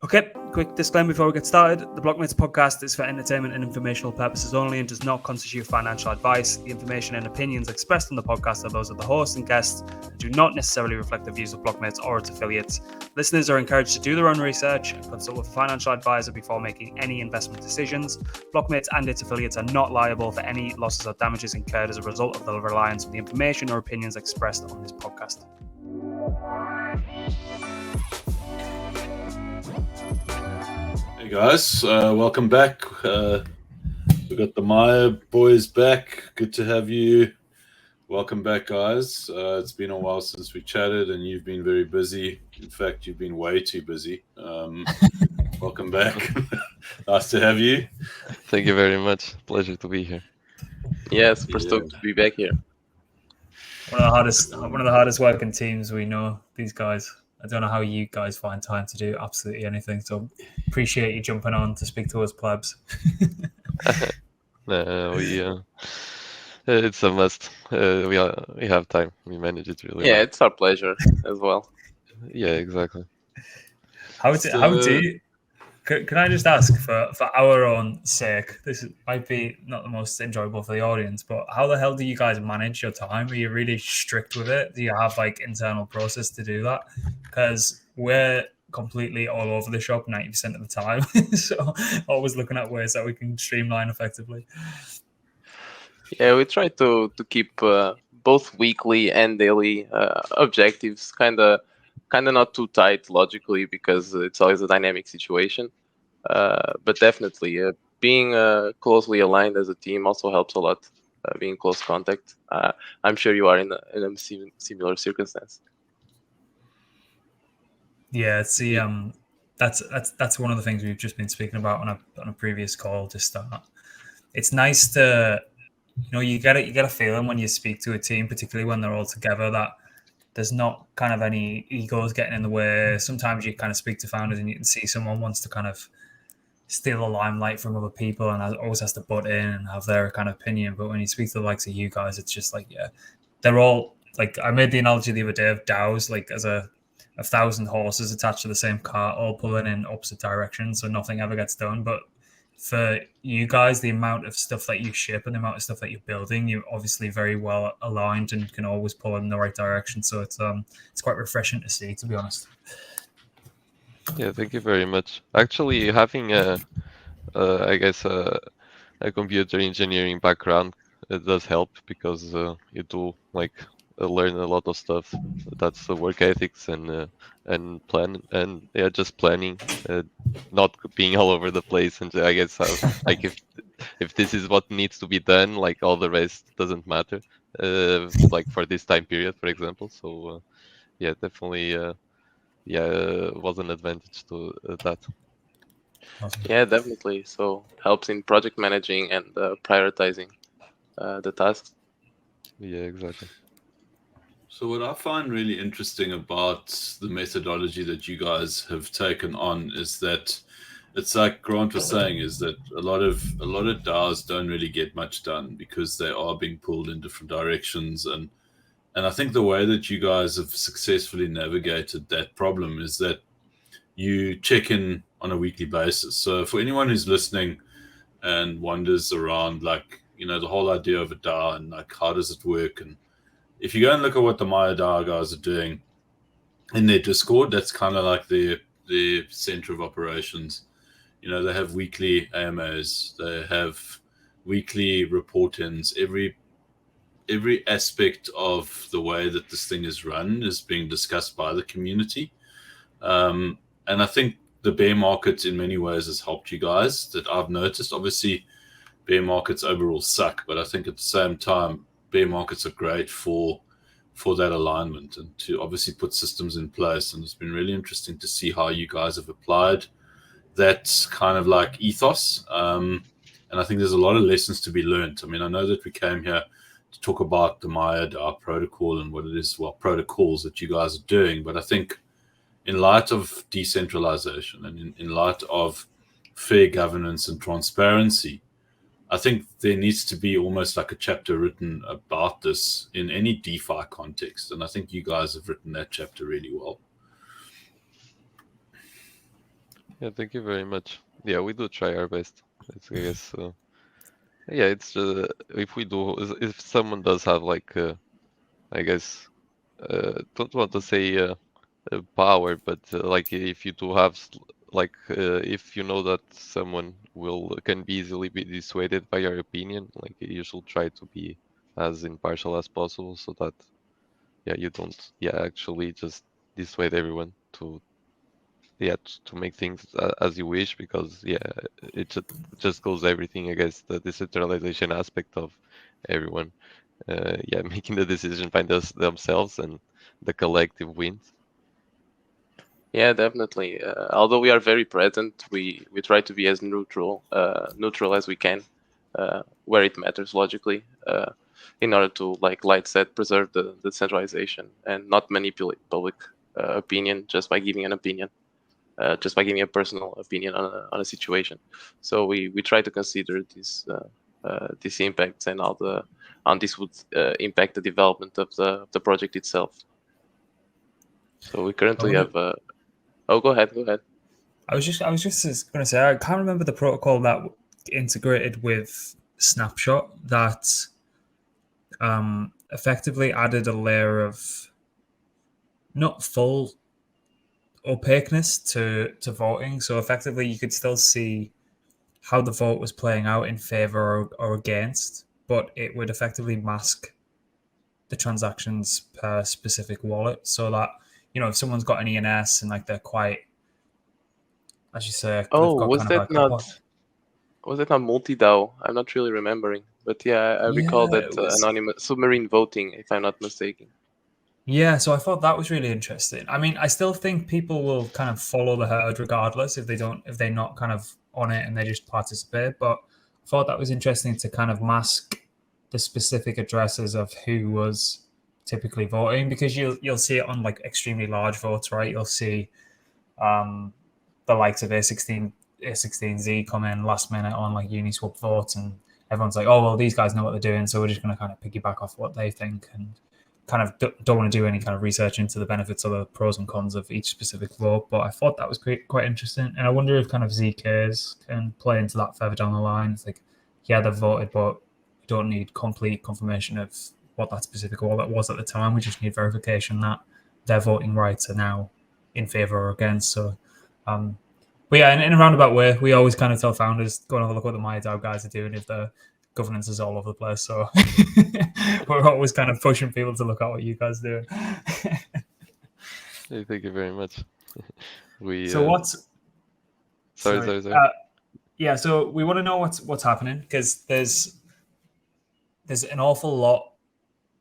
Okay, quick disclaimer before we get started. The Blockmates podcast is for entertainment and informational purposes only and does not constitute financial advice. The information and opinions expressed on the podcast are those of the host and guests and do not necessarily reflect the views of Blockmates or its affiliates. Listeners are encouraged to do their own research and consult with a financial advisor before making any investment decisions. Blockmates and its affiliates are not liable for any losses or damages incurred as a result of the reliance on the information or opinions expressed on this podcast. Hey guys, welcome back. We got the Maia boys back. Good to have you. Welcome back, guys. It's been a while since we chatted, and you've been very busy. In fact, you've been way too busy. Welcome back. Nice to have you. Thank you very much. Pleasure to be here. Yes, we're stoked to be back here. One of the hardest working teams we know. These guys. I don't know how you guys find time to do absolutely anything. So appreciate you jumping on to speak to us plebs. It's a must. We have time. We manage it really well. Yeah, it's our pleasure as well. Yeah, exactly. Can I just ask for our own sake? This might be not the most enjoyable for the audience, but how the hell do you guys manage your time? Are you really strict with it? Do you have like internal process to do that? Because we're completely all over the shop 90% of the time, so always looking at ways that we can streamline effectively. Yeah, we try to keep both weekly and daily objectives kind of not too tight logically, because it's always a dynamic situation. But definitely being closely aligned as a team also helps a lot. Being in close contact. I'm sure you are in a similar circumstance. Yeah, see, that's one of the things we've just been speaking about on a previous call to start. It's nice to, you get a feeling when you speak to a team, particularly when they're all together, that there's not kind of any egos getting in the way. Sometimes you kind of speak to founders and you can see someone wants to kind of steal the limelight from other people and always has to butt in and have their kind of opinion. But when you speak to the likes of you guys, it's just like, yeah, they're all like, I made the analogy the other day of DAOs, like as a 1,000 horses attached to the same cart, all pulling in opposite directions, so nothing ever gets done. But for you guys, the amount of stuff that you ship and the amount of stuff that you're building, you're obviously very well aligned and can always pull in the right direction. So it's quite refreshing to see, to be honest. Yeah, thank you very much. Actually, having a computer engineering background, it does help, because you do learn a lot of stuff. That's the work ethics and plan, and just planning, not being all over the place. And I guess if this is what needs to be done, like all the rest doesn't matter. For this time period, for example. So definitely, was an advantage to that. Awesome. Yeah, definitely. So helps in project managing and prioritizing the tasks. Yeah, exactly. So what I find really interesting about the methodology that you guys have taken on is that it's like Grant was saying, is that a lot of DAOs don't really get much done because they are being pulled in different directions. And I think the way that you guys have successfully navigated that problem is that you check in on a weekly basis. So for anyone who's listening and wonders around, the whole idea of a DAO and how does it work, and if you go and look at what the Maia DAO guys are doing in their Discord, that's kind of like the center of operations. They have weekly AMAs, they have weekly report-ins. Every aspect of the way that this thing is run is being discussed by the community. And I think the bear market in many ways has helped you guys, that I've noticed. Obviously, bear markets overall suck, but I think at the same time, bear markets are great for that alignment and to obviously put systems in place. And it's been really interesting to see how you guys have applied that kind of ethos. And I think there's a lot of lessons to be learned. I mean, I know that we came here to talk about the Maia DAO protocol and what it is, protocols that you guys are doing. But I think in light of decentralization and in light of fair governance and transparency, I think there needs to be almost like a chapter written about this in any DeFi context. And I think you guys have written that chapter really well. Yeah, thank you very much. Yeah, we do try our best. It's, I guess, yeah, it's if we do, if someone does have like, I guess, don't want to say power, but like if you do have like if you know that someone can be easily be dissuaded by your opinion, like you should try to be as impartial as possible, so that yeah you don't actually just dissuade everyone to to make things as you wish, because it just goes everything against the decentralization aspect of everyone making the decision by themselves, and the collective wins. Yeah, definitely. Although we are very present, we try to be as neutral as we can, where it matters logically, in order to, like Light said, preserve the decentralization and not manipulate public opinion just by giving an opinion, just by giving a personal opinion on a situation. So we try to consider these impacts and how this would impact the development of the project itself. So we currently have. Oh, go ahead. I was just going to say, I can't remember the protocol that integrated with Snapshot that effectively added a layer of not full opaqueness to voting. So effectively, you could still see how the vote was playing out in favor or against, but it would effectively mask the transactions per specific wallet, so that if someone's got an ENS and like they're quite, as you say, they've Oh, got was kind of that like a not multi-DAO? I'm not really remembering, but yeah, I recall yeah, that it was. anonymous submarine voting, if I'm not mistaken. Yeah, so I thought that was really interesting. I mean, I still think people will kind of follow the herd regardless if they're not kind of on it and they just participate. But I thought that was interesting to kind of mask the specific addresses of who was typically voting, because you'll see it on like extremely large votes, right? You'll see the likes of A16Z come in last minute on like Uniswap votes, and everyone's like, oh well, these guys know what they're doing, so we're just going to kind of piggyback off what they think, and kind of don't want to do any kind of research into the benefits or the pros and cons of each specific vote. But I thought that was quite interesting, and I wonder if kind of ZKs can play into that further down the line. It's like, yeah, they've voted, but we don't need complete confirmation of what that specific wallet was at the time. We just need verification that their voting rights are now in favor or against. So, but yeah, in a roundabout way, we always kind of tell founders, go and have a look what the Maia DAO guys are doing if the governance is all over the place. So we're always kind of pushing people to look at what you guys are doing. Hey, thank you very much. So what's sorry. Yeah, so we want to know what's happening, because there's an awful lot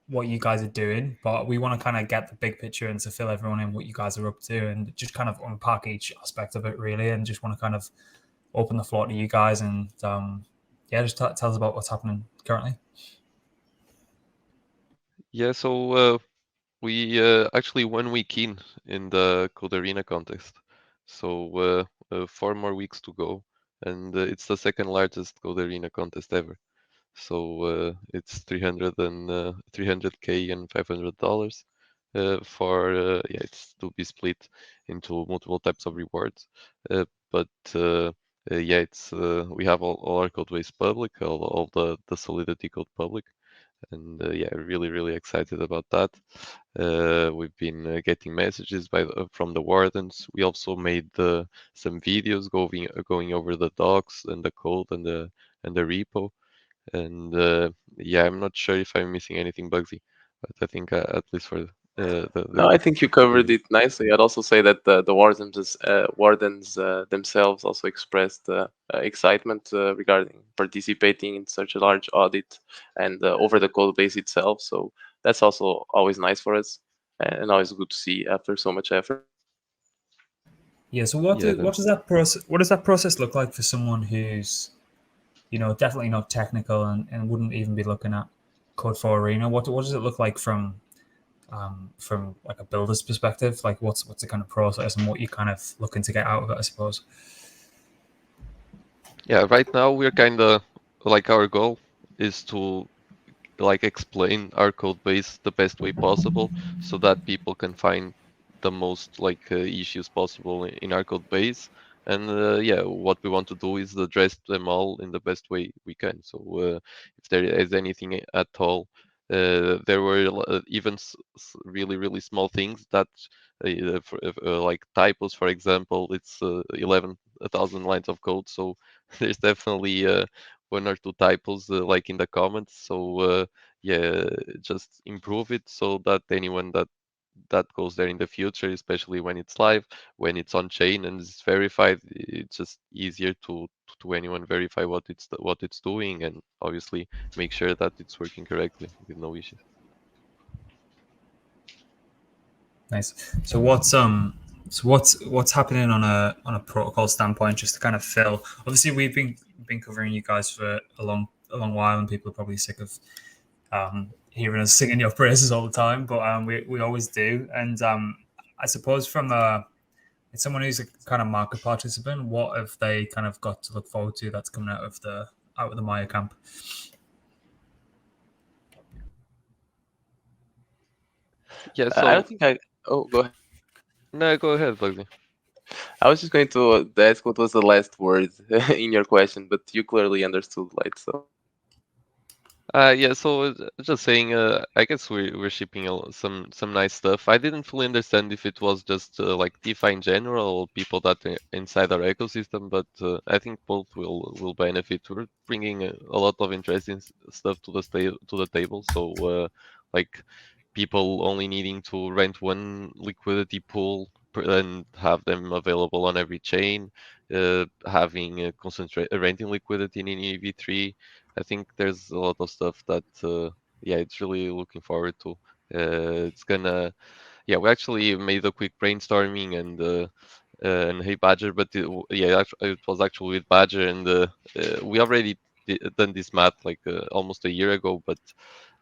what you guys are doing, but we want to kind of get the big picture and to fill everyone in what you guys are up to, and just kind of unpack each aspect of it really, and just want to kind of open the floor to you guys, and just tell us about what's happening currently. Yeah, so we actually 1 week in the Code Arena contest, so 4 more weeks to go, and it's the second largest Code Arena contest ever. So it's 300K and $500 for it's to be split into multiple types of rewards. But it's we have all our code base public, all the Solidity code public, and really excited about that. We've been getting messages from the wardens. We also made some videos going over the docs and the code and the repo. And I'm not sure if I'm missing anything, Bugsy, but I think at least for No, I think you covered it nicely. I'd also say that the wardens themselves also expressed excitement regarding participating in such a large audit and over the code base itself. So that's also always nice for us, and always good to see after so much effort. Yeah. So what does that process look like for someone who's definitely not technical and wouldn't even be looking at Code 4 Arena? What does it look like from like a builder's perspective? Like what's the kind of process and what you're kind of looking to get out of it, I suppose? Yeah, right now we're kind of like, our goal is to like explain our code base the best way possible, so that people can find the most like issues possible in our code base, And yeah, what we want to do is address them all in the best way we can. So if there is anything at all, there were even really small things that, like typos, for example, it's 11,000 lines of code. So there's definitely one or two typos like in the comments. So yeah, just improve it so that anyone that goes there in the future, especially when it's live, when it's on chain and it's verified, it's just easier to anyone verify what it's doing, and obviously make sure that it's working correctly with no issues. Nice. So what's happening on a protocol standpoint, just to kind of fill? Obviously, we've been covering you guys for a long while, and people are probably sick of hearing us singing your praises all the time. But we always do. And I suppose from it's someone who's a kind of market participant, what have they kind of got to look forward to that's coming out of the Maia camp? Yeah. I So don't think I. Oh, go ahead. no, go ahead, Bugsy. I was just going to ask what was the last word in your question, but you clearly understood, right? So. Yeah, so just saying, I guess we're shipping some nice stuff. I didn't fully understand if it was just like DeFi in general or people that are inside our ecosystem, but I think both will benefit. We're bringing a lot of interesting stuff to the table. So like people only needing to rent one liquidity pool and have them available on every chain, having concentrate renting liquidity in Uni V3. I think there's a lot of stuff that yeah, it's really looking forward to. It's gonna yeah, we actually made a quick brainstorming and Hey Badger, but yeah, it was actually with Badger, and we already done this math like almost a year ago, but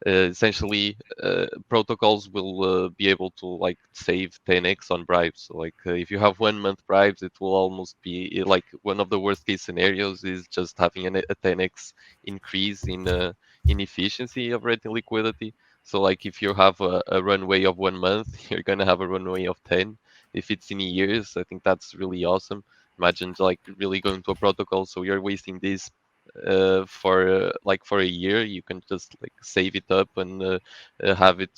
essentially protocols will be able to like save 10x on bribes. So, like if you have 1 month bribes, it will almost be like one of the worst case scenarios is just having a 10x increase in efficiency of renting liquidity. So like if you have a runway of 1 month, you're gonna have a runway of 10. If it's in years, I think that's really awesome. Imagine like really going to a protocol, so you're wasting this for like for a year. You can just like save it up and have it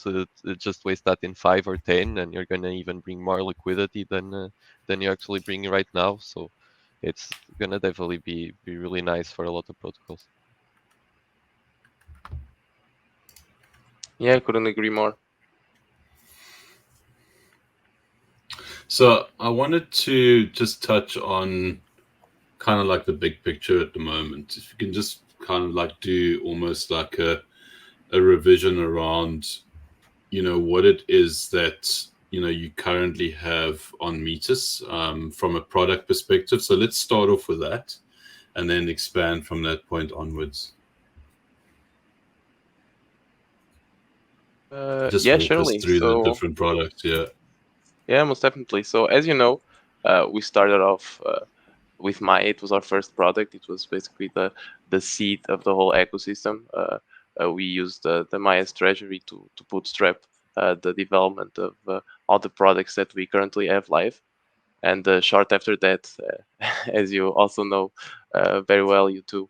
just waste that in 5 or 10, and you're gonna even bring more liquidity than you actually bring right now. So it's gonna definitely be really nice for a lot of protocols. Yeah, I couldn't agree more. So I wanted to just touch on kind of like the big picture at the moment. If you can just kind of like do almost like a revision around, what it is that, you currently have on Metis from a product perspective. So let's start off with that and then expand from that point onwards. Just Yeah, walk us surely. through the So different products. yeah, most definitely. So as you know, we started off with Maia. It was our first product. It was basically the seed of the whole ecosystem. We used the Maia's treasury to bootstrap the development of all the products that we currently have live. And short after that, as you also know very well, you too,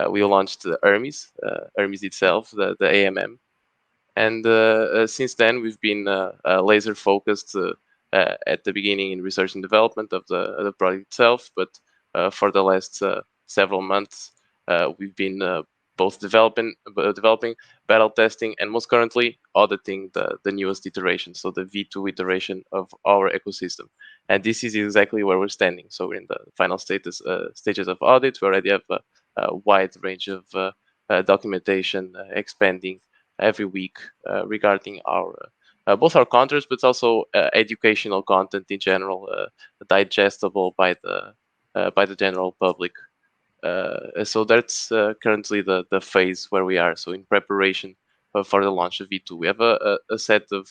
we launched Hermes, Hermes itself, the AMM. And since then, we've been laser focused at the beginning in research and development of the product itself. But for the last several months, we've been both developing, battle testing, and most currently auditing the newest iteration, so the V2 iteration of our ecosystem. And this is exactly where we're standing. So we're in the final stages of audit. We already have a wide range of documentation expanding every week regarding our both our contracts, but also educational content in general, digestible by the general public. So that's currently the phase where we are. So in preparation for the launch of V2, we have a set of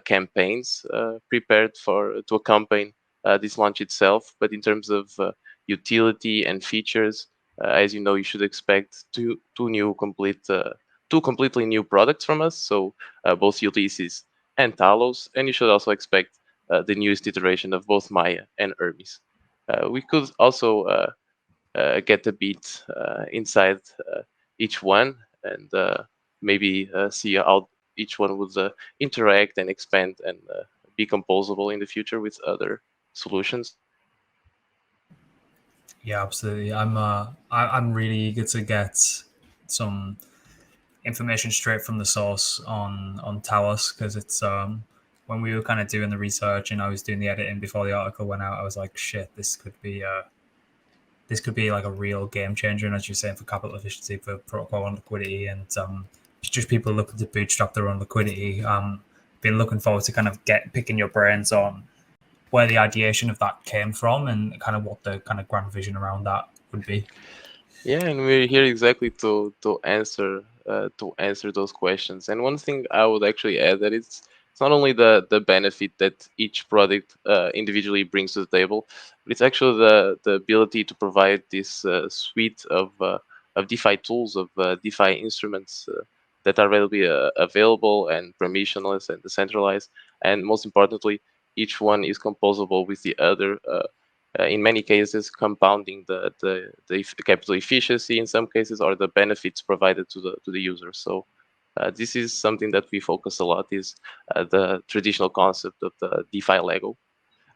campaigns prepared to accompany this launch itself. But in terms of utility and features, as you know, you should expect two completely new products from us. So both Ulysses and Talos, and you should also expect the newest iteration of both Maia and Hermes. we could also get a bit inside each one and maybe see how each one would interact and expand and be composable in the future with other solutions. Yeah, absolutely. I'm really eager to get some information straight from the source on Talos, because it's when we were kind of doing the research and I was doing the editing before the article went out, I was like, shit, this could be like a real game changer. And as you're saying, for capital efficiency, for protocol and liquidity, and just people looking to bootstrap their own liquidity. Been looking forward to kind of picking your brains on where the ideation of that came from and kind of what the kind of grand vision around that would be. Yeah, and we're here exactly to answer those questions. And one thing I would actually add that it's not only the benefit that each product individually brings to the table, but it's actually the ability to provide this suite of DeFi tools, of DeFi instruments that are readily available and permissionless and decentralized. And most importantly, each one is composable with the other. In many cases, compounding the capital efficiency in some cases, or the benefits provided to the user. So this is something that we focus a lot, is the traditional concept of the DeFi Lego.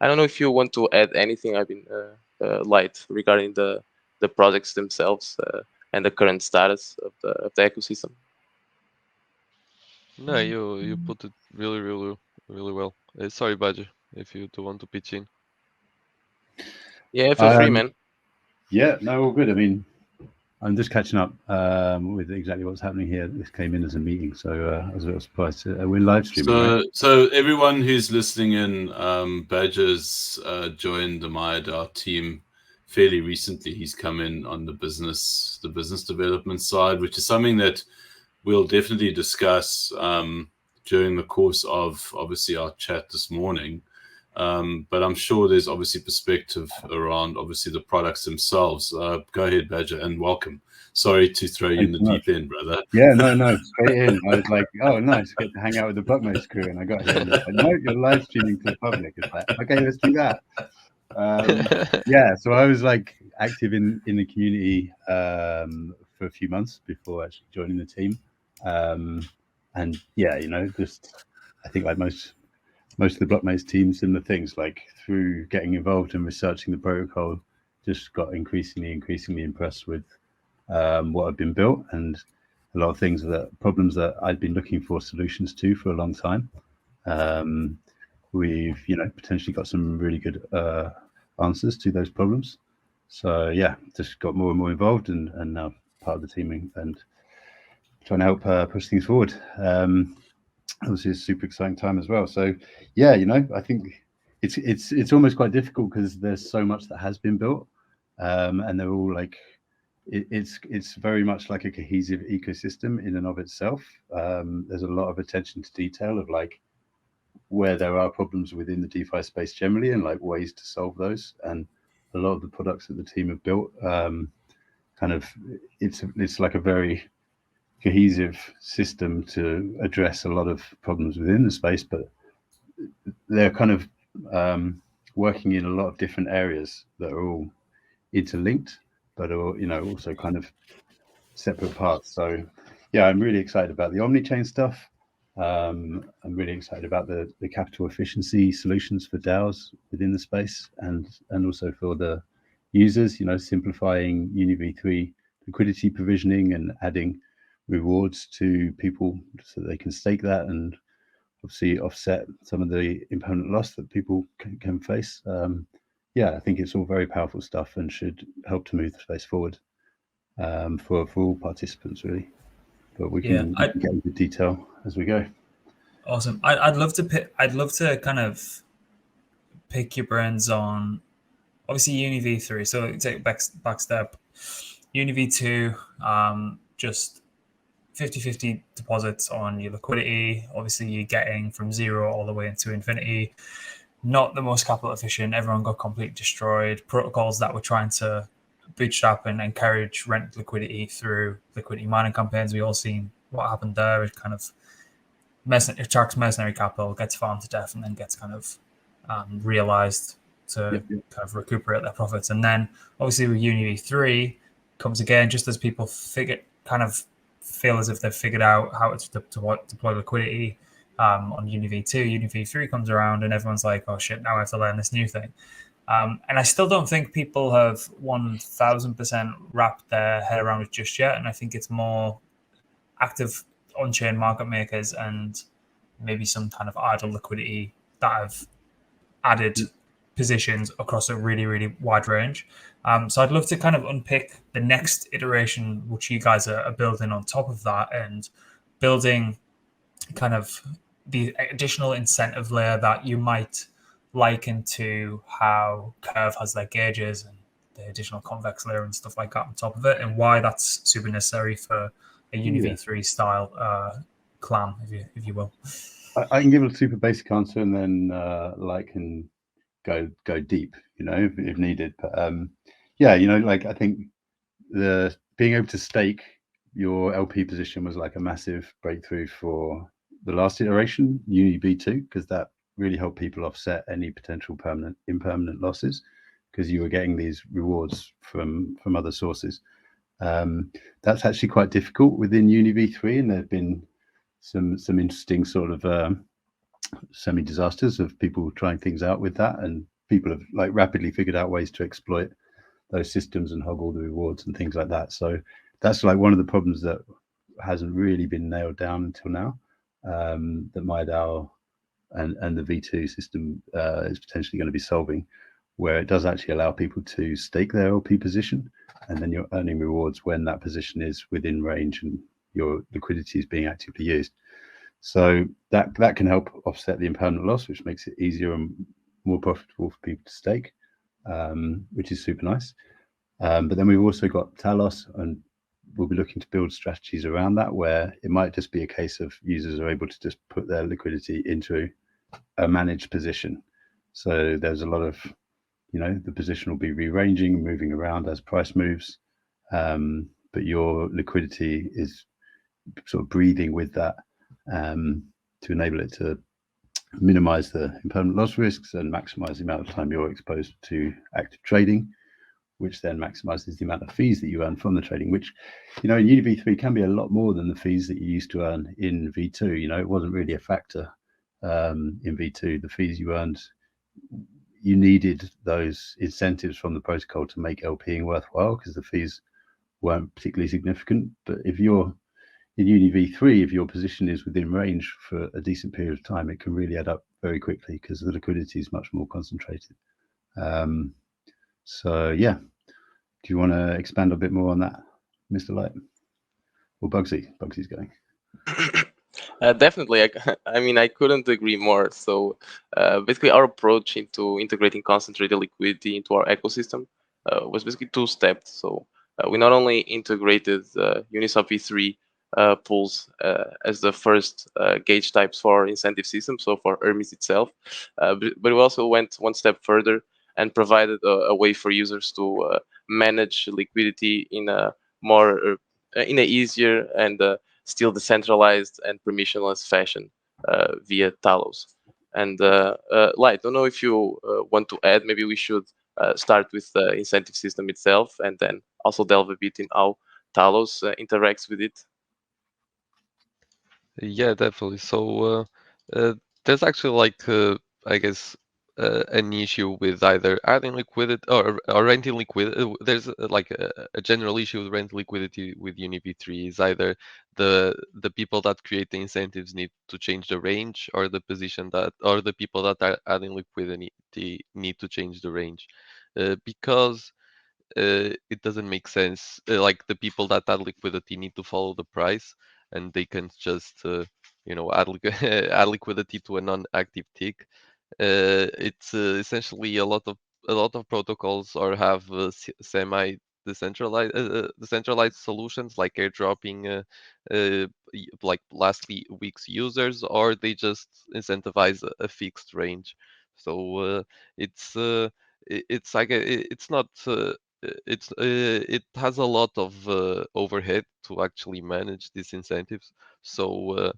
I don't know if you want to add anything. I've been light regarding the projects themselves and the current status of the ecosystem. No, you put it really well. Sorry, Badger, if you do want to pitch in. Yeah, feel free, man. Yeah, no, all good. I mean, I'm just catching up with exactly what's happening here. This came in as a meeting, so I was a little surprised. We're live streaming. Right? So everyone who's listening in, Badger's joined the Maia DAO team fairly recently. He's come in on the business development side, which is something that we'll definitely discuss during the course of obviously our chat this morning. But I'm sure there's obviously perspective around obviously the products themselves. Go ahead, Badger, and welcome. Sorry to throw you in the deep end, brother. Yeah, no, straight in. I was like, oh, nice, get to hang out with the Blockmates crew, and I got here and it's like, no, you're live streaming to the public. It's like, okay, let's do that. Yeah, so I was like active in the community for a few months before actually joining the team, and yeah, just I think like most of the Blockmates teams, similar things, like through getting involved and researching the protocol, just got increasingly impressed with what had been built, and a lot of problems that I'd been looking for solutions to for a long time. We've potentially got some really good answers to those problems. So yeah, just got more and more involved, and now part of the team and trying to help push things forward. Obviously, it's a super exciting time as well. So yeah, I think it's almost quite difficult because there's so much that has been built, and they're all like it's very much like a cohesive ecosystem in and of itself. There's a lot of attention to detail of like where there are problems within the DeFi space generally and like ways to solve those. And a lot of the products that the team have built, it's like a very cohesive system to address a lot of problems within the space, but they're kind of working in a lot of different areas that are all interlinked, but are also kind of separate parts. So yeah, I'm really excited about the omni-chain stuff. I'm really excited about the capital efficiency solutions for DAOs within the space, and also for the users, simplifying Uni V3 liquidity provisioning and adding rewards to people so they can stake that and obviously offset some of the impermanent loss that people can face. Yeah, I think it's all very powerful stuff and should help to move the space forward for all participants, really. But we can get into detail as we go. Awesome. I'd love to kind of pick your brains on obviously Uni V3. So take back step. Uni V2, just 50-50 deposits on your liquidity. Obviously, you're getting from zero all the way into infinity. Not the most capital efficient. Everyone got completely destroyed. Protocols that were trying to bootstrap and encourage rent liquidity through liquidity mining campaigns. We all seen what happened there. It kind of attracts mercenary capital, gets farmed to death, and then gets kind of realized to kind of recuperate their profits. And then obviously with Uni V3 comes again just as people feel as if they've figured out how to deploy liquidity on Uni V2. Uni V3 comes around and everyone's like, oh shit, now I have to learn this new thing. And I still don't think people have 1000% wrapped their head around it just yet. And I think it's more active on-chain market makers and maybe some kind of idle liquidity that have added positions across a really, really wide range. So I'd love to kind of unpick the next iteration, which you guys are building on top of that, and building kind of the additional incentive layer that you might liken to how Curve has their gauges and the additional convex layer and stuff like that on top of it, and why that's super necessary for a Uni V3 style clan, if you will. I can give a super basic answer, and then like can go deep, if needed. But yeah, I think the being able to stake your LP position was like a massive breakthrough for the last iteration, Uni V2, because that really helped people offset any potential impermanent losses, because you were getting these rewards from other sources. That's actually quite difficult within Uni V3, and there have been some interesting sort of semi-disasters of people trying things out with that, and people have like rapidly figured out ways to exploit those systems and hog all the rewards and things like that. So that's like one of the problems that hasn't really been nailed down until now, that Maia DAO and the V2 system is potentially going to be solving, where it does actually allow people to stake their LP position, and then you're earning rewards when that position is within range and your liquidity is being actively used. So that can help offset the impermanent loss, which makes it easier and more profitable for people to stake, which is super nice. But then we've also got Talos, and we'll be looking to build strategies around that, where it might just be a case of users are able to just put their liquidity into a managed position. So there's a lot of, the position will be rearranging, moving around as price moves, but your liquidity is sort of breathing with that, to enable it to minimize the impermanent loss risks and maximize the amount of time you're exposed to active trading, which then maximizes the amount of fees that you earn from the trading, which, in Uni V3 can be a lot more than the fees that you used to earn in V2. It wasn't really a factor in V2. The fees you earned, you needed those incentives from the protocol to make LPing worthwhile, because the fees weren't particularly significant. But if you're in Uni V3, if your position is within range for a decent period of time, it can really add up very quickly because the liquidity is much more concentrated. So yeah, do you want to expand a bit more on that, Mr. Light? Or Bugsy? Bugsy's going. Definitely. I couldn't agree more. So basically our approach into integrating concentrated liquidity into our ecosystem was basically two-stepped. So we not only integrated Uniswap V3 pools as the first gauge types for incentive system, so for Hermes itself, but we also went one step further and provided a way for users to manage liquidity in a more in a easier and still decentralized and permissionless fashion via Talos. And Light, I don't know if you want to add. Maybe we should start with the incentive system itself, and then also delve a bit in how Talos interacts with it. Yeah, definitely. So there's actually I guess an issue with either adding liquidity or renting liquidity. There's a general issue with renting liquidity with Uni V3 is either the people that create the incentives need to change the range, or the people that are adding liquidity need to change the range, because it doesn't make sense. Like the people that add liquidity need to follow the price, and they can just add liquidity to a non-active tick. It's essentially a lot of protocols or have semi decentralized solutions like airdropping like last week's users, or they just incentivize a fixed range. So it's like it's not it has a lot of overhead to actually manage these incentives. So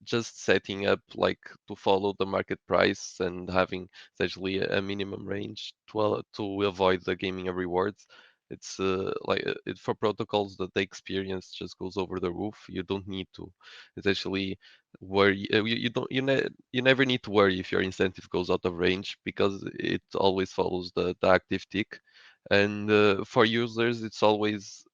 just setting up like to follow the market price and having essentially a minimum range to avoid the gaming of rewards. It's for protocols that the experience just goes over the roof. You don't need to essentially worry. You never need to worry if your incentive goes out of range because it always follows the active tick. And for users, it's always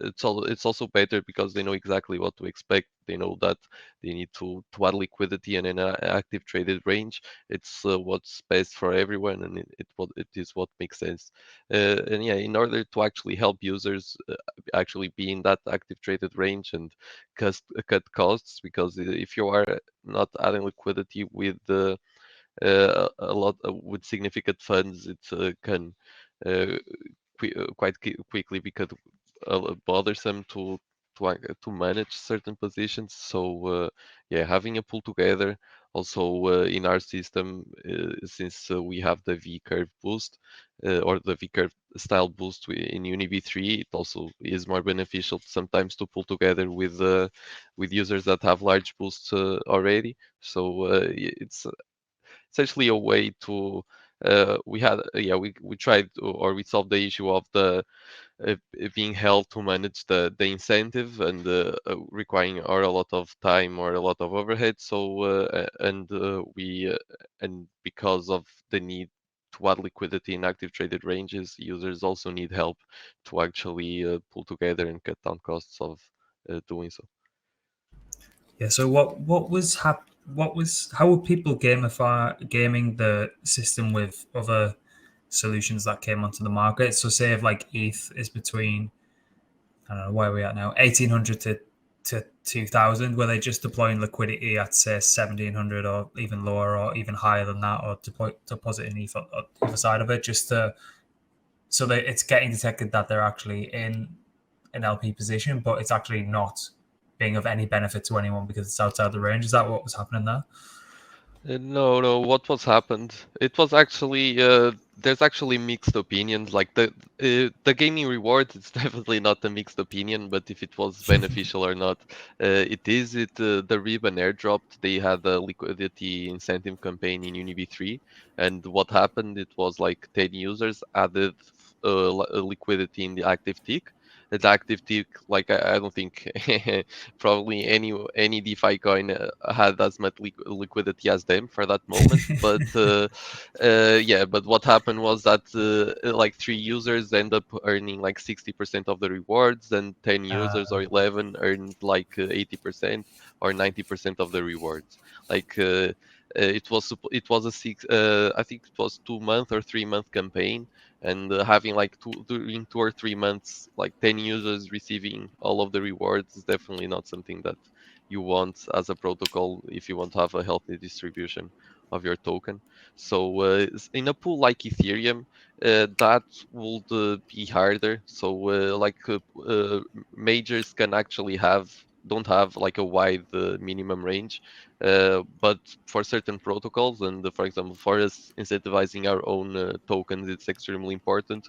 it's also better because they know exactly what to expect. They know that they need to add liquidity and an active traded range. It's what's best for everyone, and it is what makes sense. And yeah, in order to actually help users actually be in that active traded range and cut costs, because if you are not adding liquidity with a lot with significant funds, it can quite quickly become bothersome to manage certain positions. So yeah, having a pool together. Also in our system, since we have the V curve boost or the V curve style boost in Uni V3, it also is more beneficial sometimes to pull together with users that have large boosts already. So it's essentially a way to we tried or we solved the issue of the being held to manage the incentive and requiring or a lot of time or a lot of overhead. So and because of the need to add liquidity in active traded ranges, users also need help to actually pull together and cut down costs of doing so. Yeah. So how were people gaming the system with other solutions that came onto the market? So say if like ETH is between, I don't know where we at now, 1,800 to 2,000, were they just deploying liquidity at say 1,700 or even lower or even higher than that, or deposit in ETH on the other side of it, just to so that it's getting detected that they're actually in an LP position, but it's actually not being of any benefit to anyone because it's outside the range? Is that what was happening there? No. What was happened? It was actually there's actually mixed opinions. Like the gaming reward, it's definitely not a mixed opinion. But if it was beneficial or not, it is. The ribbon airdropped. They had a liquidity incentive campaign in Uni V3, and what happened? It was like 10 users added liquidity in the active tick. The active tick, like I don't think probably any DeFi coin had as much liquidity as them for that moment. But yeah, but what happened was that like 3 users end up earning like 60% of the rewards, and 10 users or 11 earned like 80% or 90% of the rewards. Like it was a I think it was 2 month or 3 month campaign, and having like during 2 or 3 months like 10 users receiving all of the rewards is definitely not something that you want as a protocol if you want to have a healthy distribution of your token. So in a pool like Ethereum, that would be harder. So majors can actually don't have like a wide minimum range, but for certain protocols, and for example for us incentivizing our own tokens, it's extremely important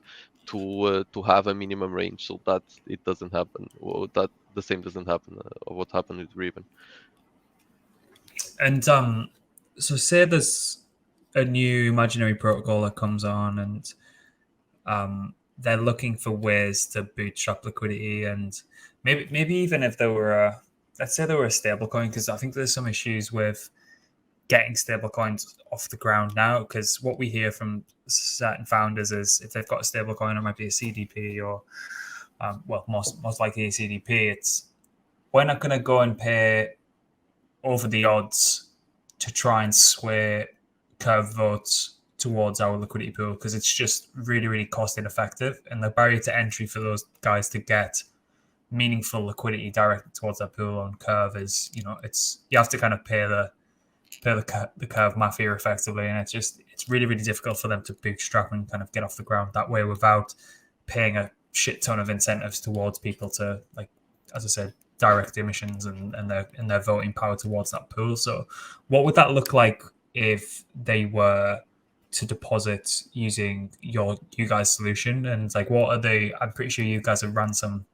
to have a minimum range so that it doesn't happen, or that the same doesn't happen of what happened with Ribbon. And so say there's a new imaginary protocol that comes on, and they're looking for ways to bootstrap liquidity, and maybe even if there were let's say there were a stablecoin, because I think there's some issues with getting stablecoins off the ground now, because what we hear from certain founders is if they've got a stablecoin, it might be a CDP or most likely a CDP, it's we're not going to go and pay over the odds to try and sway curve votes towards our liquidity pool, because it's just really, really cost ineffective, and the barrier to entry for those guys to get meaningful liquidity directed towards that pool on curve is, it's you have to kind of pay the curve mafia effectively, and it's really, really difficult for them to bootstrap and kind of get off the ground that way without paying a shit ton of incentives towards people to, like, as I said, direct emissions and their voting power towards that pool. So what would that look like if they were to deposit using you guys' solution? And like, what are they? I'm pretty sure you guys have ran some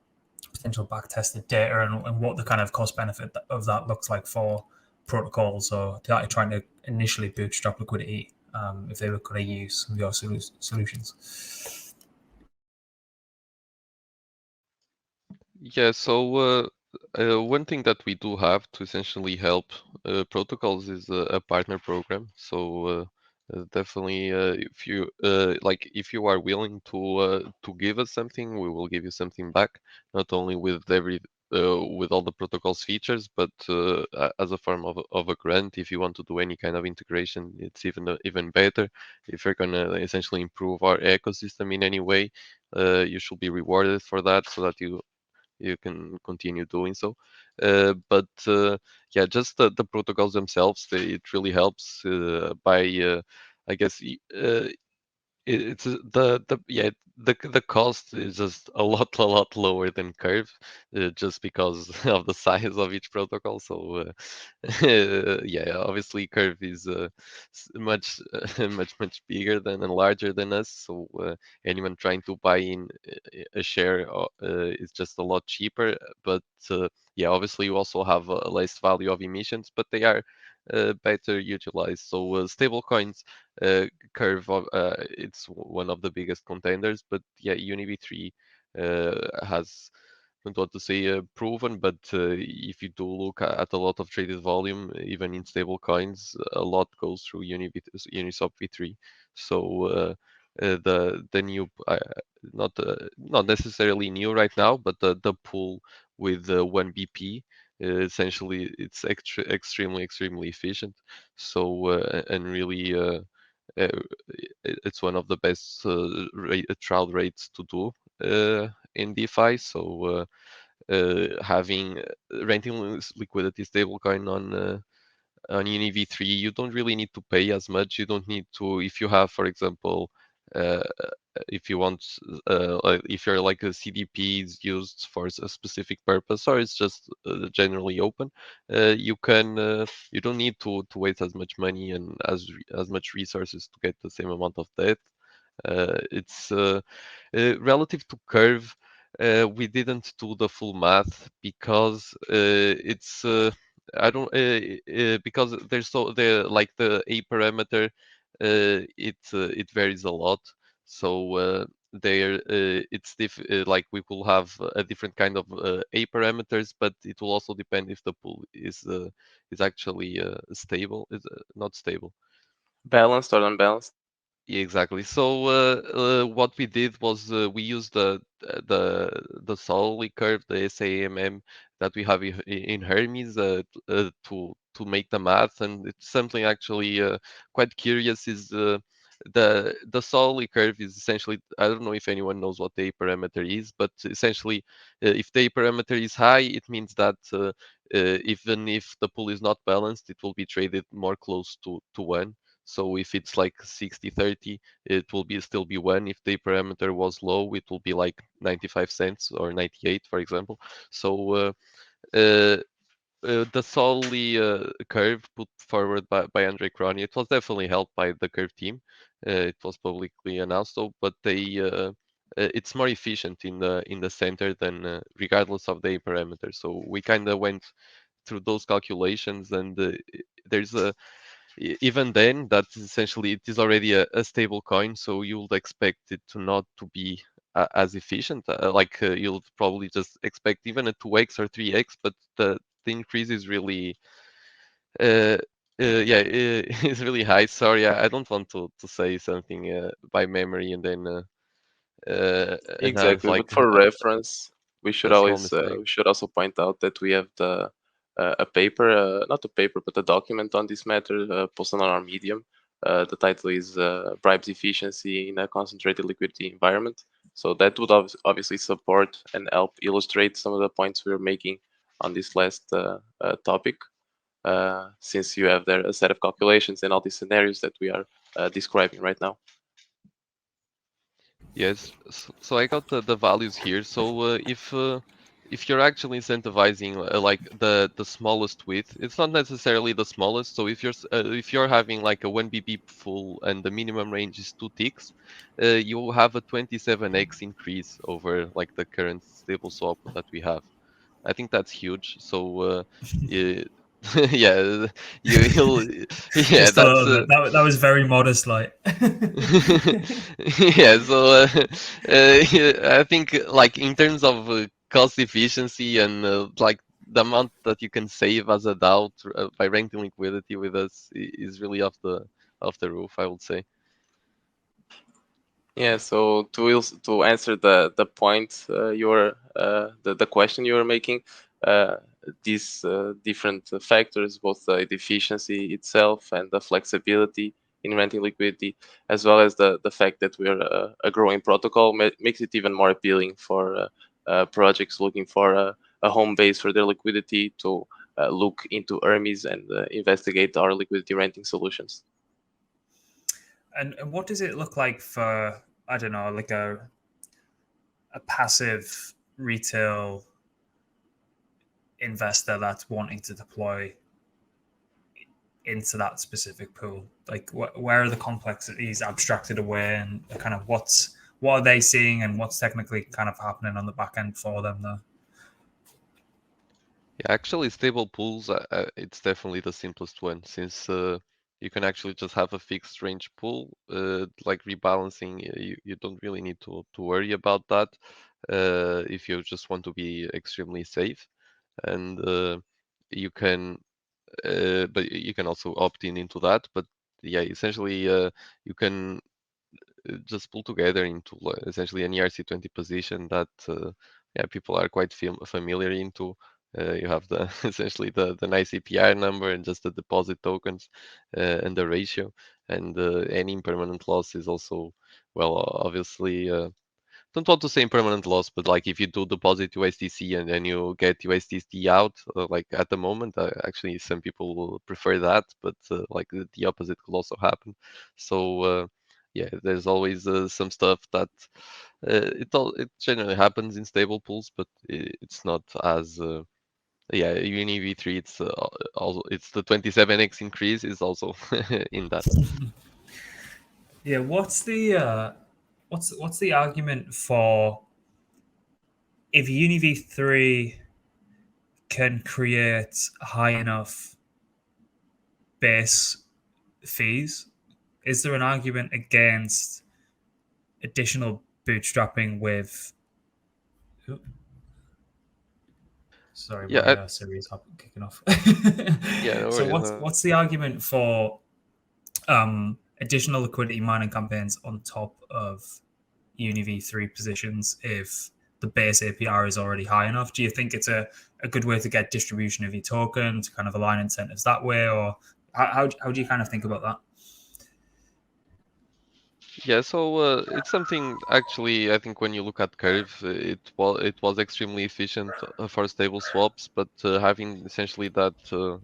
potential back-tested data and what the kind of cost benefit of that looks like for protocols or trying to initially bootstrap liquidity if they were going to use some of your solutions. Yeah, so one thing that we do have to essentially help protocols is a partner program. So definitely, if you if you are willing to give us something, we will give you something back. Not only with with all the protocols features, but as a form of a grant. If you want to do any kind of integration, it's even better. If you're gonna essentially improve our ecosystem in any way, you should be rewarded for that, so that you can continue doing so. But yeah, just the protocols themselves, it really helps by I guess it's the cost is just a lot lower than Curve, just because of the size of each protocol. So yeah, obviously Curve is much much bigger than and larger than us. So anyone trying to buy in a share is just a lot cheaper. But yeah, obviously you also have less value of emissions, but they are better utilized. So stable coins. Curve, it's one of the biggest contenders, but yeah, Uni V3 has, I don't want to say proven, but if you do look at a lot of traded volume, even in stable coins, a lot goes through Uniswap V3. So the new, not necessarily new right now, but the pool with 1 BP. Essentially, it's extremely efficient. So and really it's one of the best trial rates to do in DeFi. So having renting liquidity stablecoin on Uni V3, you don't really need to pay as much. You don't need to, if you have, for example, uh, if you want, if you're like a CDP is used for a specific purpose, or it's just generally open, you can, you don't need to waste as much money and as much resources to get the same amount of debt. It's relative to Curve. We didn't do the full math because it's I don't because there's so the A parameter it varies a lot. So there like we will have a different kind of A parameters, but it will also depend if the pool is actually stable, is not stable. Balanced or unbalanced? Yeah, exactly. So what we did was we used the Solly curve, the SAMM that we have in Hermes to make the math, and it's something actually quite curious. Is the Solly curve is essentially, I don't know if anyone knows what the A parameter is, but essentially, if the A parameter is high, it means that even if the pool is not balanced, it will be traded more close to one. So if it's like 60-30, it will still be 1. If the parameter was low, it will be like 95 cents or 98, for example. So the solely curve put forward by Andre Crony, it was definitely helped by the curve team. It was publicly announced, though, but it's more efficient in the center than regardless of the parameter. So we kind of went through those calculations, and there's even then, that's essentially, it is already a stable coin, so you would expect it to not to be as efficient. You'll probably just expect even a 2x or 3x, but the increase is really yeah, it's really high. Sorry, I don't want to say something by memory and then and have Exactly, like but for reference, we should a small always mistake. we should also point out that we have the a paper, not a paper, but a document on this matter posted on our Medium. The title is "Bribes Efficiency in a Concentrated Liquidity Environment." So that would obviously support and help illustrate some of the points we were making on this last topic. Since you have there a set of calculations and all these scenarios that we are describing right now. Yes, so I got the values here. So if if you're actually incentivizing like the smallest width, it's not necessarily the smallest. So if you're having like a 1 BB full and the minimum range is 2 ticks, you will have a 27x increase over like the current stable swap that we have. I think that's huge. So yeah, yeah, you'll yeah, Just a that's little bit. That was very modest, like. yeah. So yeah, I think like in terms of cost efficiency and like the amount that you can save as a DAO by renting liquidity with us is really off the roof, I would say. Yeah, so to answer the point the question you were making, these different factors, both the efficiency itself and the flexibility in renting liquidity, as well as the fact that we're a growing protocol, makes it even more appealing for projects looking for a home base for their liquidity to look into Hermes and investigate our liquidity renting solutions. And what does it look like for, I don't know, like a passive retail investor that's wanting to deploy into that specific pool? Like, where are the complexities abstracted away, and kind of what are they seeing, and what's technically kind of happening on the back end for them there? Yeah, actually, stable pools, it's definitely the simplest one, since you can actually just have a fixed range pool, like rebalancing. You don't really need to worry about that if you just want to be extremely safe, and you can, but you can also opt into that. But yeah, essentially, you can just pull together into essentially an ERC20 position that yeah, people are quite familiar into. You have the essentially the nice APR number and just the deposit tokens and the ratio, and any impermanent loss is also, well, obviously don't want to say impermanent loss, but like if you do deposit USDC and then you get USDC out, like at the moment, actually some people will prefer that, but like the opposite could also happen. So yeah, there's always some stuff that it generally happens in stable pools, but it's not as yeah, Uni V3, it's also it's the 27x increase is also in that. Yeah, what's the argument for, if Uni V3 can create high enough base fees, is there an argument against additional bootstrapping with? Sorry, Yeah, my Siri is kicking off. yeah, no So worries. what's the argument for additional liquidity mining campaigns on top of Uni V3 positions if the base APR is already high enough? Do you think it's a good way to get distribution of your token, to kind of align incentives that way, or how do you kind of think about that? Yeah, so it's something actually. I think when you look at Curve, it was extremely efficient for stable swaps, but having essentially that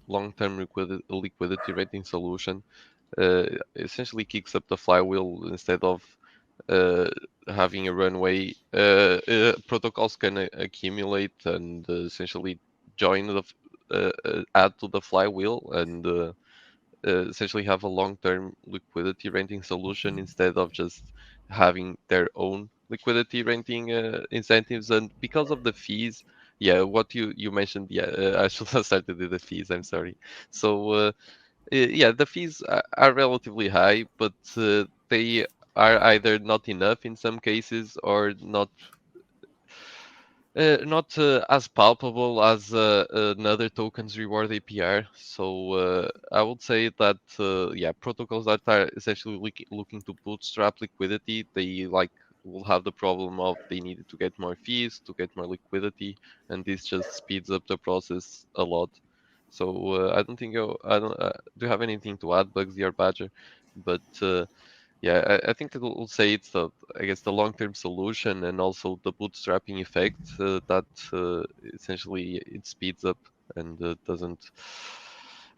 long-term liquidity rating solution essentially kicks up the flywheel instead of uh, having a runway. Protocols can accumulate and essentially join add to the flywheel and essentially have a long-term liquidity renting solution instead of just having their own liquidity renting incentives. And because of the fees, yeah, what you mentioned, yeah, I should have started with the fees. I'm sorry. So yeah, the fees are relatively high, but they are either not enough in some cases or not as palpable as another token's reward APR. So I would say that yeah, protocols that are essentially looking to bootstrap liquidity, they like will have the problem of they needed to get more fees to get more liquidity, and this just speeds up the process a lot. So I don't think I don't do you have anything to add, Bugsy or Badger? But yeah, I think it'll say it's I guess the long-term solution and also the bootstrapping effect that essentially it speeds up and doesn't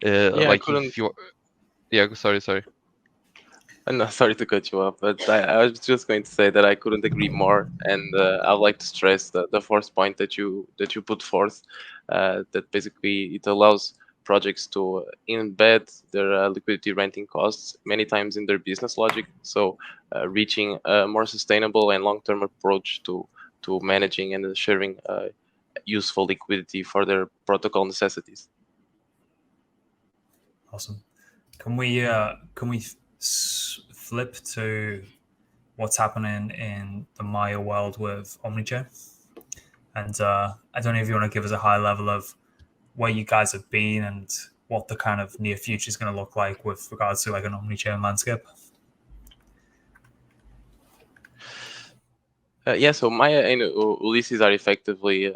Yeah, I like couldn't if you're yeah, sorry. No, sorry to cut you off, but I was just going to say that I couldn't agree more, and I would like to stress the fourth point that you put forth, that basically it allows projects to embed their liquidity renting costs many times in their business logic, so reaching a more sustainable and long-term approach to managing and ensuring useful liquidity for their protocol necessities. Awesome. Can we flip to what's happening in the Maya world with Omnichain? And I don't know if you want to give us a high level of where you guys have been and what the kind of near future is going to look like with regards to like an Omnichain landscape. Yeah, so Maya and Ulysses are effectively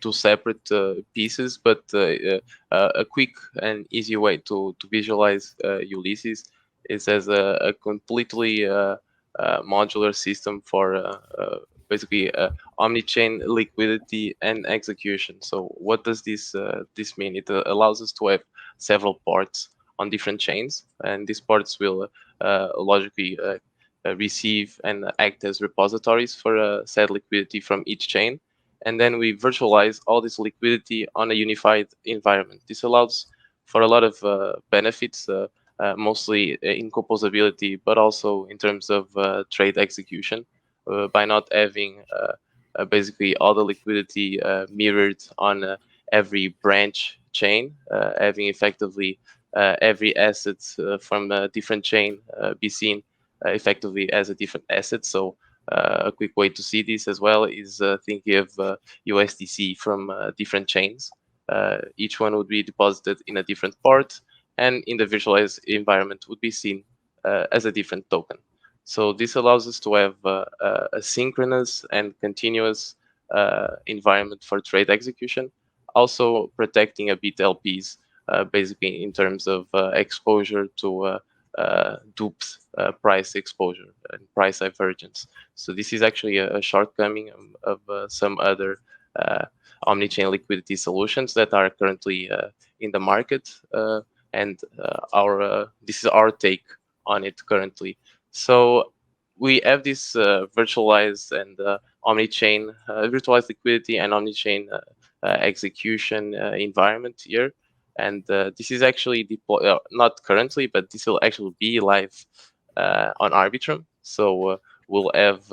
two separate pieces, but a quick and easy way to visualize Ulysses is as a completely modular system for basically omni-chain liquidity and execution. So what does this mean? It allows us to have several parts on different chains, and these parts will logically receive and act as repositories for said liquidity from each chain. And then we virtualize all this liquidity on a unified environment. This allows for a lot of benefits, mostly in composability, but also in terms of trade execution, by not having basically all the liquidity mirrored on every branch chain, having effectively every asset from a different chain be seen effectively as a different asset. So a quick way to see this as well is thinking of USDC from different chains. Each one would be deposited in a different port, and in the virtualized environment would be seen as a different token. So this allows us to have a synchronous and continuous environment for trade execution, also protecting a bit LPs, basically in terms of exposure to dupes, price exposure and price divergence. So this is actually a shortcoming of some other omni-chain liquidity solutions that are currently in the market, and this is our take on it currently. So we have this virtualized and omni-chain virtualized liquidity and omni-chain execution environment here. And this is actually deployed, not currently, but this will actually be live on Arbitrum. So we'll have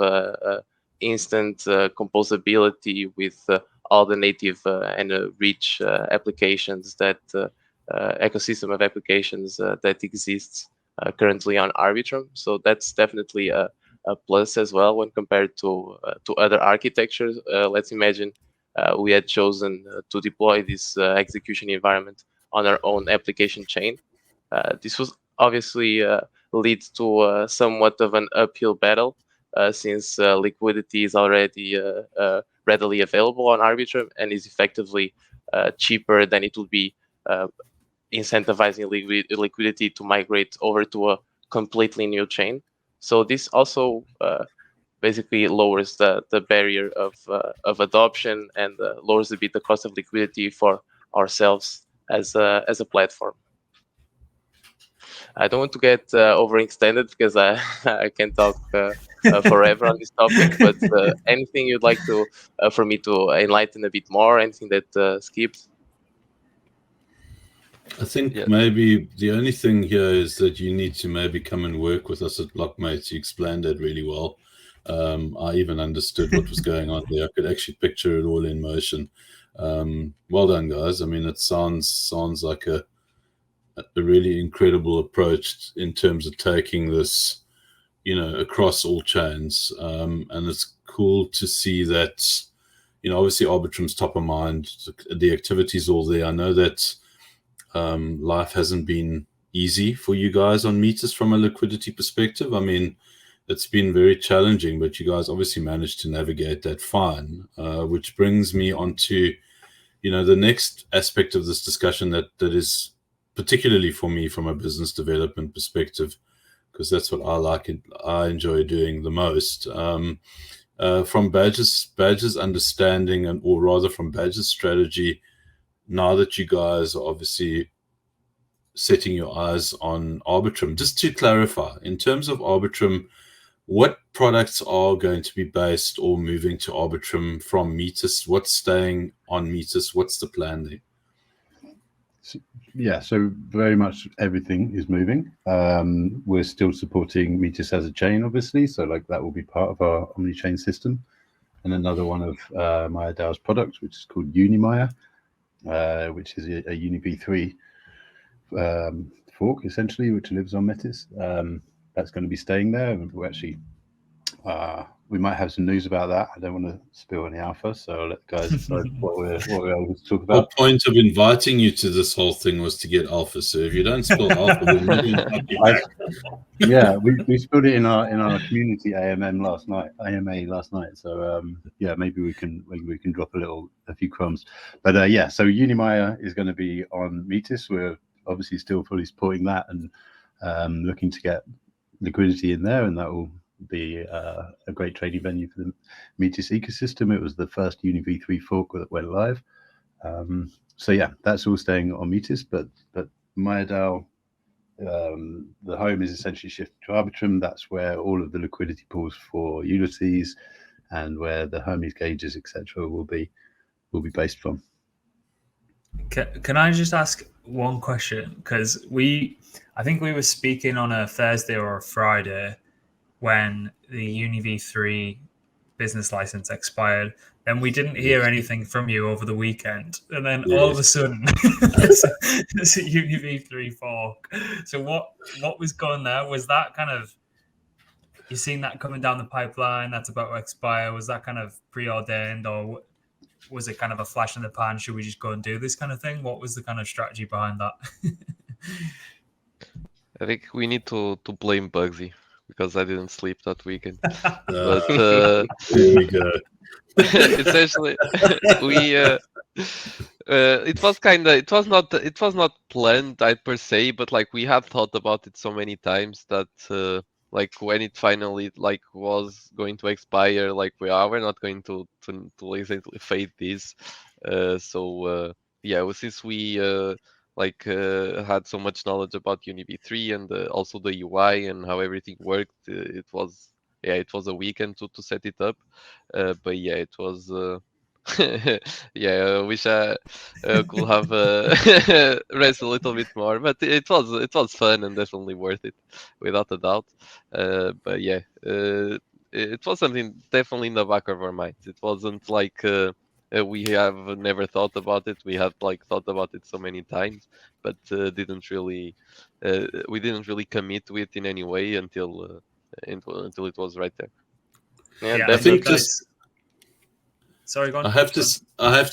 instant composability with all the native and rich applications that ecosystem of applications that exists currently on Arbitrum. So that's definitely a plus as well when compared to other architectures. Let's imagine we had chosen to deploy this execution environment on our own application chain. This was obviously lead to somewhat of an uphill battle since liquidity is already readily available on Arbitrum and is effectively cheaper than it would be incentivizing liquidity to migrate over to a completely new chain. So this also basically lowers the barrier of adoption and lowers a bit the cost of liquidity for ourselves as a platform. I don't want to get overextended because I can talk forever on this topic. But anything you'd like to for me to enlighten a bit more? Anything that skipped? I think maybe the only thing here is that you need to maybe come and work with us at Blockmates. You explained that really well. I even understood what was going on there. I could actually picture it all in motion. Well done, guys. I mean, it sounds like a really incredible approach in terms of taking this, across all chains. And it's cool to see that, obviously Arbitrum's top of mind. The activity's all there. I know that life hasn't been easy for you guys on Metis from a liquidity perspective. I mean, it's been very challenging, but you guys obviously managed to navigate that fine, which brings me on to, the next aspect of this discussion that is particularly for me from a business development perspective, because that's what I like and I enjoy doing the most. From Badger's understanding, or rather from Badger's strategy, now that you guys are obviously setting your eyes on Arbitrum. Just to clarify, in terms of Arbitrum, what products are going to be based or moving to Arbitrum from Metis? What's staying on Metis? What's the plan there? Yeah, so very much everything is moving. We're still supporting Metis as a chain, obviously, so like that will be part of our omni-chain system. And another one of Maia DAO's products, which is called Maia, which is a Uni V3 fork, essentially, which lives on Metis. That's going to be staying there. We're actually, we might have some news about that. I don't want to spill any alpha, so I'll let the guys decide what we're able to talk about. The point of inviting you to this whole thing was to get alpha. So if you don't spill alpha, then we can invite you back. Yeah, we spilled it in our community AMA last night. So yeah, maybe we can drop a few crumbs. But yeah, so Maia is going to be on Metis. We're obviously still fully supporting that and looking to get liquidity in there, and that will be a great trading venue for the Metis ecosystem. It was the first Uni V3 fork that went live. So yeah, that's all staying on Metis, but Maia DAO, the home is essentially shifted to Arbitrum. That's where all of the liquidity pools for Ulysses and where the Hermes gauges, etc., will be based from. Can I just ask one question? Because I think we were speaking on a Thursday or a Friday when the Uni V3 business license expired. Then we didn't hear anything from you over the weekend, and then all of a sudden, there's a Uni V3 fork. So what was going there? Was that kind of, you seen that coming down the pipeline? That's about to expire. Was that kind of preordained, or was it kind of a flash in the pan? Should we just go and do this kind of thing? What was the kind of strategy behind that? I think we need to blame Bugsy because I didn't sleep that weekend. But But here we go. essentially, we it was not planned per se, but like we have thought about it so many times that like when it finally like was going to expire, like we're not going to exactly fade this. So yeah, since we had so much knowledge about Uni V3 and also the UI and how everything worked, it was a weekend to set it up. But yeah, it was yeah, I wish I could have rest a little bit more, but it was fun and definitely worth it, without a doubt. But yeah, it was something definitely in the back of our minds. It wasn't like we have never thought about it. We had like thought about it so many times, but we didn't really commit to it in any way until it was right there. Yeah, I think definitely. Sorry, go on. I have to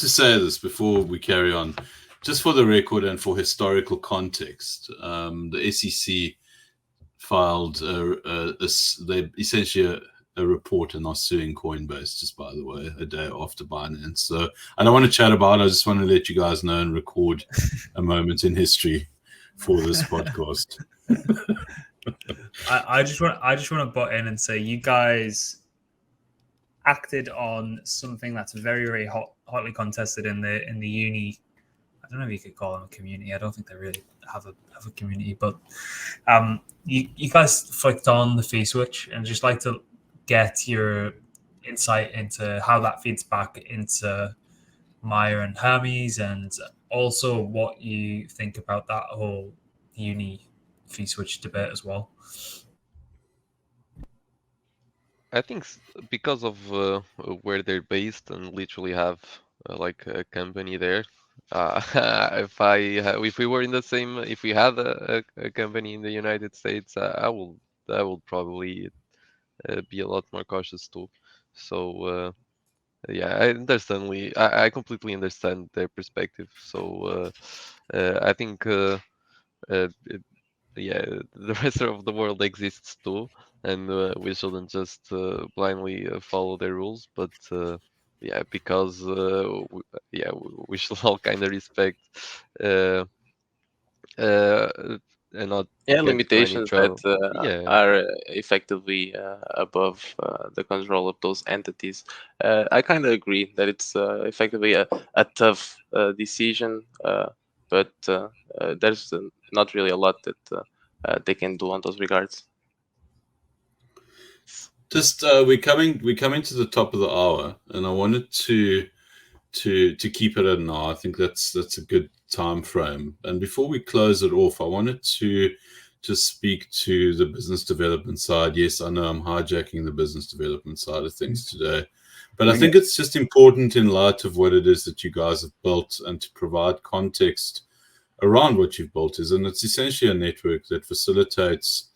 say this before we carry on, just for the record and for historical context. The SEC filed they essentially a report and are suing Coinbase, just by the way, a day after Binance. So I don't want to chat about it. I just want to let you guys know and record a moment in history for this podcast. I just want to butt in and say you guys acted on something that's very, very hotly contested in the uni. I don't know if you could call them a community. I don't think they really have a community, but you guys flicked on the fee switch, and just like to get your insight into how that feeds back into Maia and Hermes, and also what you think about that whole uni fee switch debate as well. I think because of where they're based and literally have like a company there. If we were in the same, if we had a company in the United States, I would probably be a lot more cautious too. So yeah, I completely understand their perspective. So I think yeah, the rest of the world exists too, and we shouldn't just blindly follow their rules. But yeah, because we should all kind of respect and not get limitations into any that trouble. are effectively above the control of those entities. I kind of agree that it's effectively a tough decision, but there's not really a lot that they can do on those regards. Just we're coming to the top of the hour, and I wanted to keep it at an hour. I think that's a good time frame. And before we close it off, I wanted to just speak to the business development side. Yes, I know I'm hijacking the business development side of things today, but I think it's just important in light of what it is that you guys have built, and to provide context around what you've built and it's essentially a network that facilitates,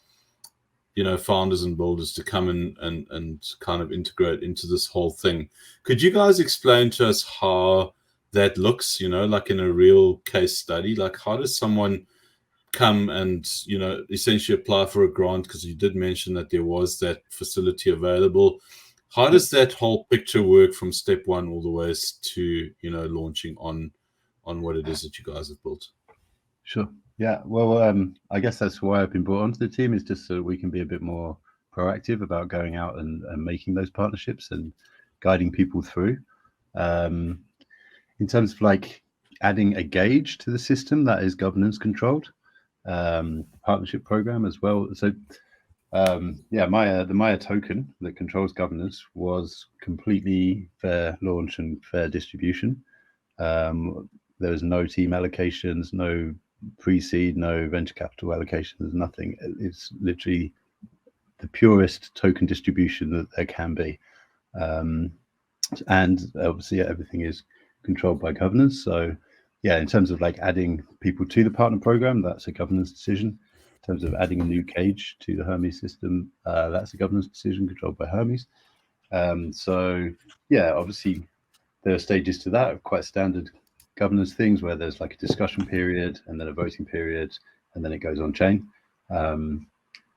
you know, founders and builders to come in and kind of integrate into this whole thing. Could you guys explain to us how that looks, you know, like in a real case study? Like, how does someone come and, you know, essentially apply for a grant? Because you did mention that there was that facility available. How does that whole picture work from step one all the way to, you know, launching on what it is that you guys have built? Sure. Yeah. Well, I guess that's why I've been brought onto the team, is just so we can be a bit more proactive about going out and making those partnerships and guiding people through. In terms of like adding a gauge to the system that is governance controlled, partnership program as well. So the Maia token that controls governance was completely fair launch and fair distribution. There was no team allocations, no pre-seed, no venture capital allocations, nothing. It's literally the purest token distribution that there can be. And obviously everything is controlled by governance. So yeah, in terms of like adding people to the partner program, that's a governance decision. In terms of adding a new cage to the Hermes system, that's a governance decision controlled by Hermes. So yeah, obviously there are stages to that, quite standard governance things where there's like a discussion period and then a voting period and then it goes on chain.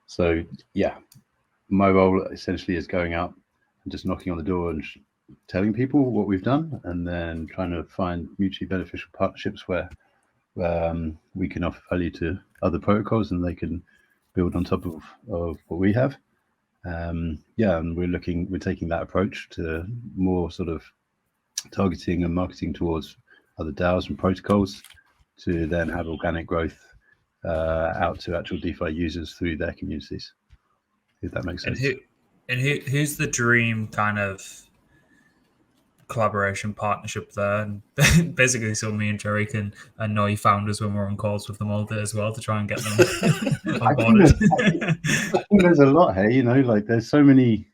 So yeah, my role essentially is going out and just knocking on the door and telling people what we've done, and then trying to find mutually beneficial partnerships where we can offer value to other protocols and they can build on top of what we have. And we're taking that approach to more sort of targeting and marketing towards other DAOs and protocols to then have organic growth out to actual DeFi users through their communities, if that makes sense. Who's the dream kind of collaboration partnership there? And basically, so me and Jerry can annoy founders when we're on calls with them all day as well to try and get them onboarded. I think there's a lot, hey, you know, like there's so many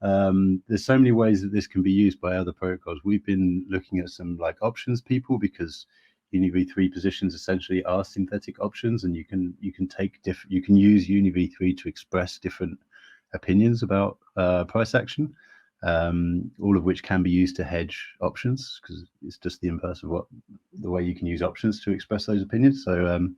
ways that this can be used by other protocols. We've been looking at some like options people, because Uni V3 positions essentially are synthetic options, and you can use Uni V3 to express different opinions about price action, all of which can be used to hedge options, because it's just the inverse of the way you can use options to express those opinions. So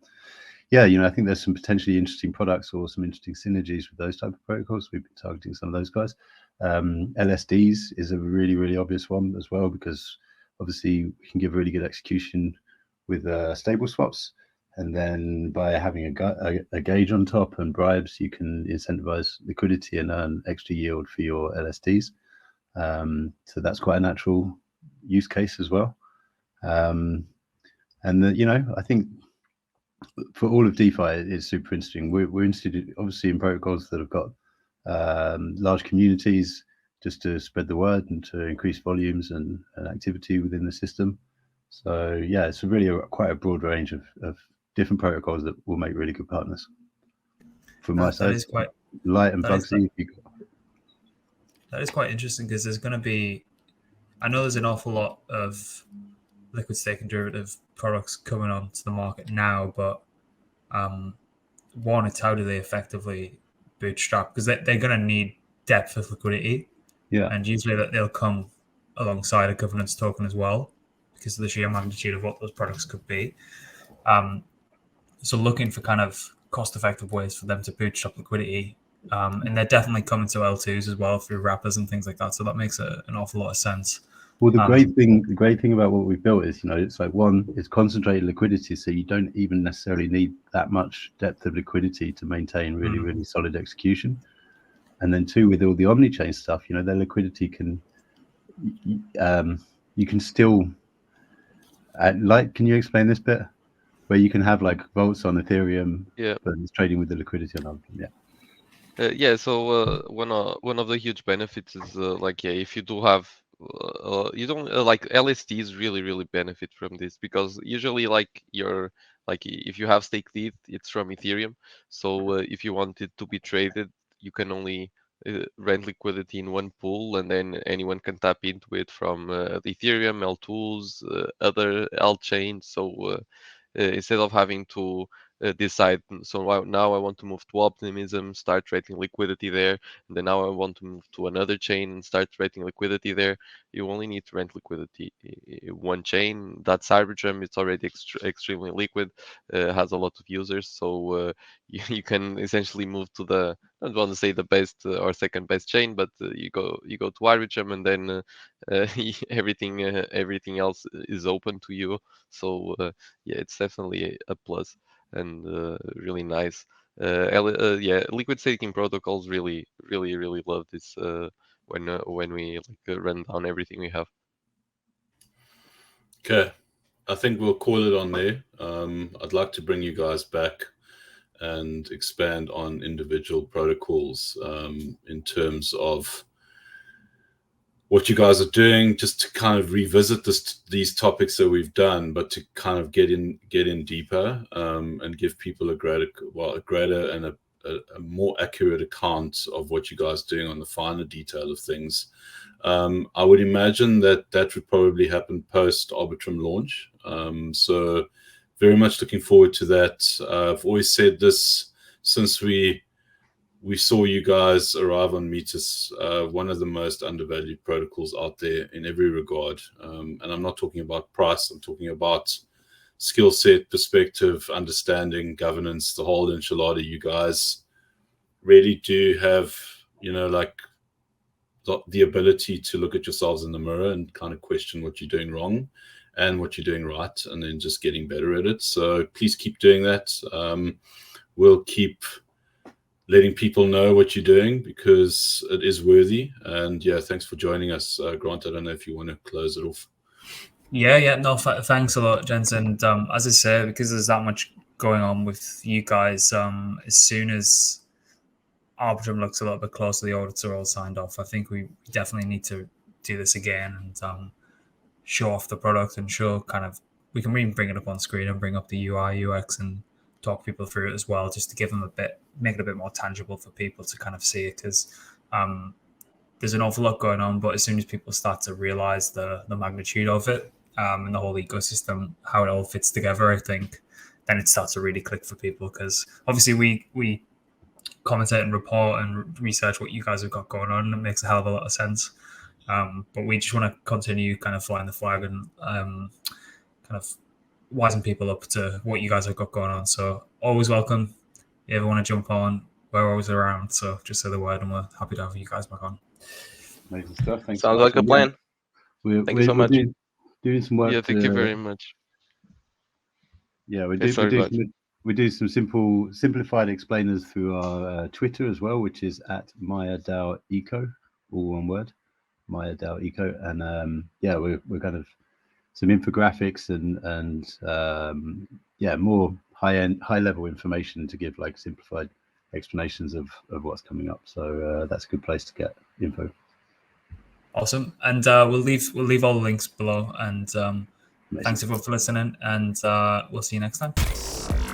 yeah, you know, I think there's some potentially interesting products or some interesting synergies with those type of protocols. We've been targeting some of those guys. LSDs is a really, really obvious one as well, because obviously we can give really good execution with stable swaps, and then by having a gauge on top and bribes, you can incentivize liquidity and earn extra yield for your LSDs. So that's quite a natural use case as well. You know, I think for all of DeFi, it's super interesting. We're interested, obviously, in protocols that have got large communities, just to spread the word and to increase volumes and activity within the system. So yeah, it's really quite a broad range of different protocols that will make really good partners. From my side, Light and Bugsy. That is quite interesting, because there's going to be, I know there's an awful lot of liquid staking derivative products coming onto the market now, but one, it's how do they effectively bootstrap, because they're going to need depth of liquidity, and usually that they'll come alongside a governance token as well, because of the sheer magnitude of what those products could be. So looking for kind of cost-effective ways for them to bootstrap liquidity, and they're definitely coming to L2s as well through wrappers and things like that. So that makes an awful lot of sense. Well, the great thing about what we've built is, you know, it's like, one, it's concentrated liquidity, so you don't even necessarily need that much depth of liquidity to maintain really, really solid execution. And then two, with all the omni-chain stuff, you know, their liquidity can, you can still, can you explain this bit? where you can have like vaults on Ethereum, Yeah. but it's trading with the liquidity on Arbitrum. Yeah. Yeah, so one of the huge benefits is like, yeah, if you do have you don't like LSTs really benefit from this, because usually like if you have staked ETH, it's from Ethereum. So if you want it to be traded, you can only rent liquidity in one pool, and then anyone can tap into it from the Ethereum, L2s, other L chains. So instead of having to decide, so now I want to move to optimism, start trading liquidity there, and then now I want to move to another chain and start trading liquidity there, you only need to rent liquidity one chain. That's Arbitrum. It's already extremely liquid, has a lot of users, so you can essentially move to the, I don't want to say the best or second best chain, but you go to Arbitrum, and then everything else is open to you. So yeah, it's definitely a plus, and really nice. Yeah, liquid staking protocols really love this when we like run down everything we have. Okay, I think we'll call it on there. I'd like to bring you guys back and expand on individual protocols in terms of what you guys are doing, just to kind of revisit these topics that we've done, but to kind of get in deeper and give people a greater and a more accurate account of what you guys are doing on the finer detail of things. I would imagine that would probably happen post Arbitrum launch. So very much looking forward to that. I've always said this since we saw you guys arrive on Metis, one of the most undervalued protocols out there in every regard. And I'm not talking about price. I'm talking about skill set, perspective, understanding, governance, the whole enchilada. You guys really do have, like the ability to look at yourselves in the mirror and kind of question what you're doing wrong and what you're doing right, and then just getting better at it. So please keep doing that. We'll keep letting people know what you're doing, because it is worthy. And yeah, thanks for joining us. Grant, I don't know if you want to close it off. Yeah, no, thanks a lot, gents. And as I say, because there's that much going on with you guys, as soon as Arbitrum looks a little bit closer, the audits are all signed off, I think we definitely need to do this again and show off the product and show kind of, we can even bring it up on screen and bring up the UI, UX and talk people through it as well, just to give them make it a bit more tangible for people to kind of see it, because there's an awful lot going on, but as soon as people start to realize the magnitude of it and the whole ecosystem, how it all fits together, I think then it starts to really click for people, because obviously we commentate and report and research what you guys have got going on, and it makes a hell of a lot of sense. But we just want to continue kind of flying the flag and kind of wising people up to what you guys have got going on. So always welcome. If you ever want to jump on, we're always around. So just say the word and we're happy to have you guys back on. Amazing stuff. Thanks. Sounds like a plan. Thank you so much. Doing some work. Yeah, thank you very much. Yeah, we do some simplified explainers through our Twitter as well, which is at Maia DAO Eco, all one word, Maia DAO Eco, and yeah, we're kind of some infographics and more high level information to give like simplified explanations of what's coming up. So that's a good place to get info. Awesome, and we'll leave all the links below. And thanks everyone for listening, and we'll see you next time.